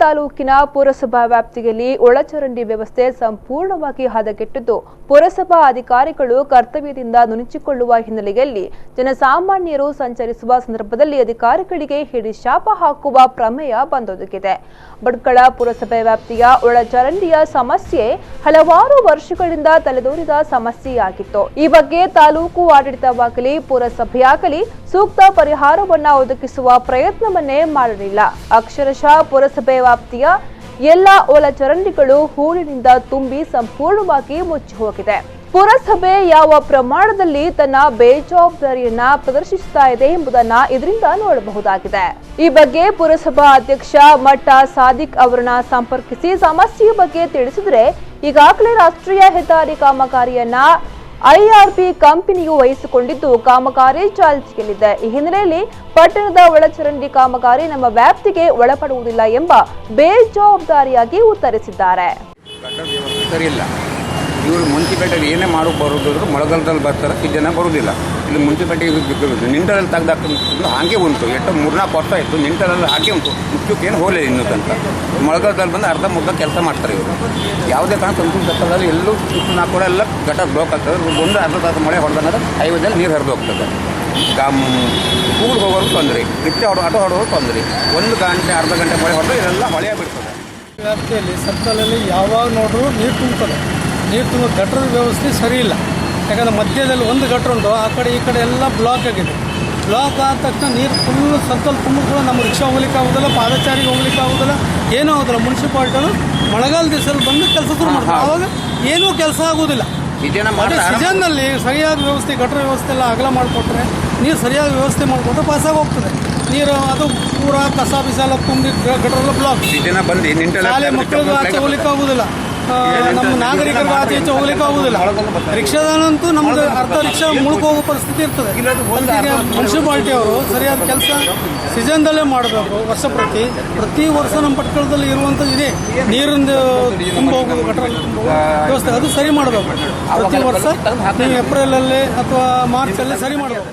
ತಾಲೂಕಿನ ಪುರಸಭಾ ವ್ಯಾಪ್ತಿಯಲ್ಲಿ ಒಳಚರಂಡಿ ವ್ಯವಸ್ಥೆ ಸಂಪೂರ್ಣವಾಗಿ ಹದಗೆಟ್ಟಿದ್ದು ಪುರಸಭಾ ಅಧಿಕಾರಿಗಳು ಕರ್ತವ್ಯದಿಂದ ನುಣುಚಿಕೊಳ್ಳುವ ಹಿನ್ನೆಲೆಯಲ್ಲಿ ಜನಸಾಮಾನ್ಯರು ಸಂಚರಿಸುವ ಸಂದರ್ಭದಲ್ಲಿ ಅಧಿಕಾರಿಗಳಿಗೆ ಹಿಡಿಶಾಪ ಹಾಕುವ ಪ್ರಮೇಯ ಬಂದೊದಗಿದೆ. ಭಟ್ಕಳ ಪುರಸಭೆ ವ್ಯಾಪ್ತಿಯ ಒಳಚರಂಡಿಯ ಸಮಸ್ಯೆ ಹಲವಾರು ವರ್ಷಗಳಿಂದ ತಲೆದೋರಿದ ಸಮಸ್ಯೆಯಾಗಿತ್ತು. ಈ ಬಗ್ಗೆ ತಾಲೂಕು ಆಡಳಿತವಾಗಲಿ ಪುರಸಭೆಯಾಗಲಿ ಸೂಕ್ತ ಪರಿಹಾರವನ್ನ ಒದಗಿಸುವ ಪ್ರಯತ್ನವನ್ನೇ ಮಾಡಲಿಲ್ಲ. ಅಕ್ಷರಶಃ ಪುರಸಭೆ ವ್ಯಾಪ್ತಿಯ ಎಲ್ಲ ಒಳಚರಂಡಿಗಳು ಹೂಳಿನಿಂದ ತುಂಬಿ ಸಂಪೂರ್ಣವಾಗಿ ಮುಚ್ಚಿ ಹೋಗಿದೆ. ಪುರಸಭೆ ಯಾವ ಪ್ರಮಾಣದಲ್ಲಿ ತನ್ನ ಬೇಜವಾಬ್ದಾರಿಯನ್ನ ಪ್ರದರ್ಶಿಸುತ್ತಾ ಇದೆ ಎಂಬುದನ್ನ ಇದರಿಂದ ನೋಡಬಹುದಾಗಿದೆ. ಈ ಬಗ್ಗೆ ಪುರಸಭಾ ಅಧ್ಯಕ್ಷ ಮಟ್ಟ ಸಾದಿಕ್ ಅವರನ್ನ ಸಂಪರ್ಕಿಸಿ ಸಮಸ್ಯೆಯ ಬಗ್ಗೆ ತಿಳಿಸಿದರೆ ಈಗಾಗಲೇ ರಾಷ್ಟ್ರೀಯ ಹೆದ್ದಾರಿ ಕಾಮಗಾರಿಯನ್ನ ಐಆರ್ಪಿ ಕಂಪನಿಯು ವಹಿಸಿಕೊಂಡಿದ್ದು ಕಾಮಗಾರಿ ಚಾಲ್ತಿಯಲ್ಲಿದೆ. ಈ ಹಿನ್ನೆಲೆಯಲ್ಲಿ ಪಟ್ಟಣದ ಒಳಚರಂಡಿ ಕಾಮಗಾರಿ ನಮ್ಮ ವ್ಯಾಪ್ತಿಗೆ ಒಳಪಡುವುದಿಲ್ಲ ಎಂಬ ಬೇಜವಾಬ್ದಾರಿಯಾಗಿ ಉತ್ತರಿಸಿದ್ದಾರೆ. ಇವರು ಮುನ್ಸಿಪಾಲಿಟಿ ಏನೇ ಮಾಡೋಕೆ ಬರೋದಾದ್ರು ಮಳೆಗಾಲದಲ್ಲಿ ಬರ್ತಾರೆ, ಈ ಜನ ಬರೋದಿಲ್ಲ. ಇಲ್ಲಿ ಮುನ್ಸಿಪಾಲಿಟಿ ನಿಂಟರಲ್ಲಿ ತೆಗ್ದಾಕಿದ್ರು ಹಾಗೆ ಉಂಟು. ಎಷ್ಟು 3-4 ವರ್ಷ ಆಯಿತು ನಿಂಟರಲ್ಲಿ ಹಾಗೆ ಉಂಟು. ಮುಖ್ಯಕ್ಕೆ ಏನು ಹೋಗಲಿಲ್ಲ ಇನ್ನೂ ತನಕ. ಮಳೆಗಾಲದಲ್ಲಿ ಬಂದು ಅರ್ಧ ಮುರ್ಧ ಕೆಲಸ ಮಾಡ್ತಾರೆ ಇವರು. ಯಾವುದೇ ಕಾರಣ ಸಂತೂರು ಸತ್ತದಲ್ಲಿ ಎಲ್ಲೂ ಸುತ್ತು ನಾಲ್ಕು ಎಲ್ಲ ಗಟರ್ ಬ್ಲಾಕ್ ಆಗ್ತದೆ. ಒಂದು ಅರ್ಧ ತಾಸು ಮಳೆ ಹೊಡೆದಾಗ ಹೈವೇದಲ್ಲಿ ನೀರು ಹರಿದು ಹೋಗ್ತದೆ. ಸ್ಕೂಲ್ ಹೋಗೋರು ತೊಂದರೆ, ರಿಕ್ಷಾ ಆಟೋ ಹೊಡೋರು ತೊಂದರೆ. 1 ಗಂಟೆ ಅರ್ಧ ಗಂಟೆ ಮಳೆ ಹೊಡೆದ್ರೆ ಇದೆಲ್ಲ ಹೊಳೆಯ ಬಿಡ್ತದೆ. ವ್ಯಾಪ್ತಿಯಲ್ಲಿ ಸತ್ತಲಲ್ಲಿ ಯಾವಾಗ ನೋಡ್ರೂ ನೀರು ತುಂಬುತ್ತದೆ. ನೀರು ತುಂಬ ಗಟ್ರದ ವ್ಯವಸ್ಥೆ ಸರಿ ಇಲ್ಲ. ಯಾಕಂದರೆ ಮಧ್ಯದಲ್ಲಿ ಒಂದು ಗಟ್ರ ಉಂಟು, ಆ ಕಡೆ ಈ ಕಡೆ ಎಲ್ಲ ಬ್ಲಾಕ್ ಆಗಿದೆ. ಬ್ಲಾಕ್ ಆದ ತಕ್ಷಣ ನೀರು ಫುಲ್ಲು ಸತ್ತಲ್ಲಿ ತುಂಬ ಕೂಡ ನಮ್ಮ ರಿಕ್ಷಾ ಹೋಗ್ಲಿಕ್ಕೆ ಆಗೋದಿಲ್ಲ, ಪಾದಚಾರಿಗೆ ಹೋಗ್ಲಿಕ್ಕೆ ಆಗೋದಿಲ್ಲ, ಏನೂ ಆಗೋದಿಲ್ಲ. ಮುನ್ಸಿಪಾಲ್ಟಿಯವರು ಮಳೆಗಾಲ ದಿವಸದಲ್ಲಿ ಬಂದು ಕೆಲಸ ಶುರು ಮಾಡ್ತಾರೆ. ಆವಾಗ ಏನೂ ಕೆಲಸ ಆಗೋದಿಲ್ಲ. ಸೀಸನ್ನಲ್ಲಿ ಸರಿಯಾದ ವ್ಯವಸ್ಥೆ ಗಟ್ರ ವ್ಯವಸ್ಥೆ ಎಲ್ಲ ಅಗಲ ಮಾಡಿಕೊಟ್ರೆ, ನೀರು ಸರಿಯಾದ ವ್ಯವಸ್ಥೆ ಮಾಡಿಕೊಟ್ರೆ ಪಾಸಾಗಿ ಹೋಗ್ತದೆ. ನೀರು ಅದು ಪೂರ ಕಸ ಬಿಸಾಲ ತುಂಬಿ ಗಟ್ರೆಲ್ಲ ಬ್ಲಾಕ್. ಶಾಲೆ ಮಕ್ಕಳಿಗೆ ಆಚೆ ಹೋಗ್ಲಿಕ್ಕೆ ಆಗೋದಿಲ್ಲ, ನಮ್ಮ ನಾಗರಿಕರಿಗೆ ಆಚೆ ಈಚೆ ಹೋಗ್ಲಿಕ್ಕೆ ಆಗುದಿಲ್ಲ. ರಿಕ್ಷಾದಲ್ಲಂತೂ ನಮ್ದು ಅರ್ಧ ರಿಕ್ಷಾ ಮುಳುಕ ಹೋಗೋ ಪರಿಸ್ಥಿತಿ ಇರ್ತದೆ. ಅದಕ್ಕೆ ಮುನ್ಸಿಪಾಲ್ಟಿ ಅವರು ಸರಿಯಾದ ಕೆಲಸ ಸೀಸನ್ದಲ್ಲೇ ಮಾಡಬೇಕು. ಪ್ರತಿ ವರ್ಷ ನಮ್ಮ ಪಟ್ಟಣದಲ್ಲಿ ಇರುವಂಥದ್ದು ಇದೆ, ನೀರಿಂದ ತುಂಬ ಹೋಗೋದು ಗಟರ ವ್ಯವಸ್ಥೆ ಅದು ಸರಿ ಮಾಡಬೇಕು. ಪ್ರತಿ ವರ್ಷ ನೀವು ಏಪ್ರಿಲಲ್ಲಿ ಅಥವಾ ಮಾರ್ಚಲ್ಲಿ ಸರಿ ಮಾಡಬೇಕು.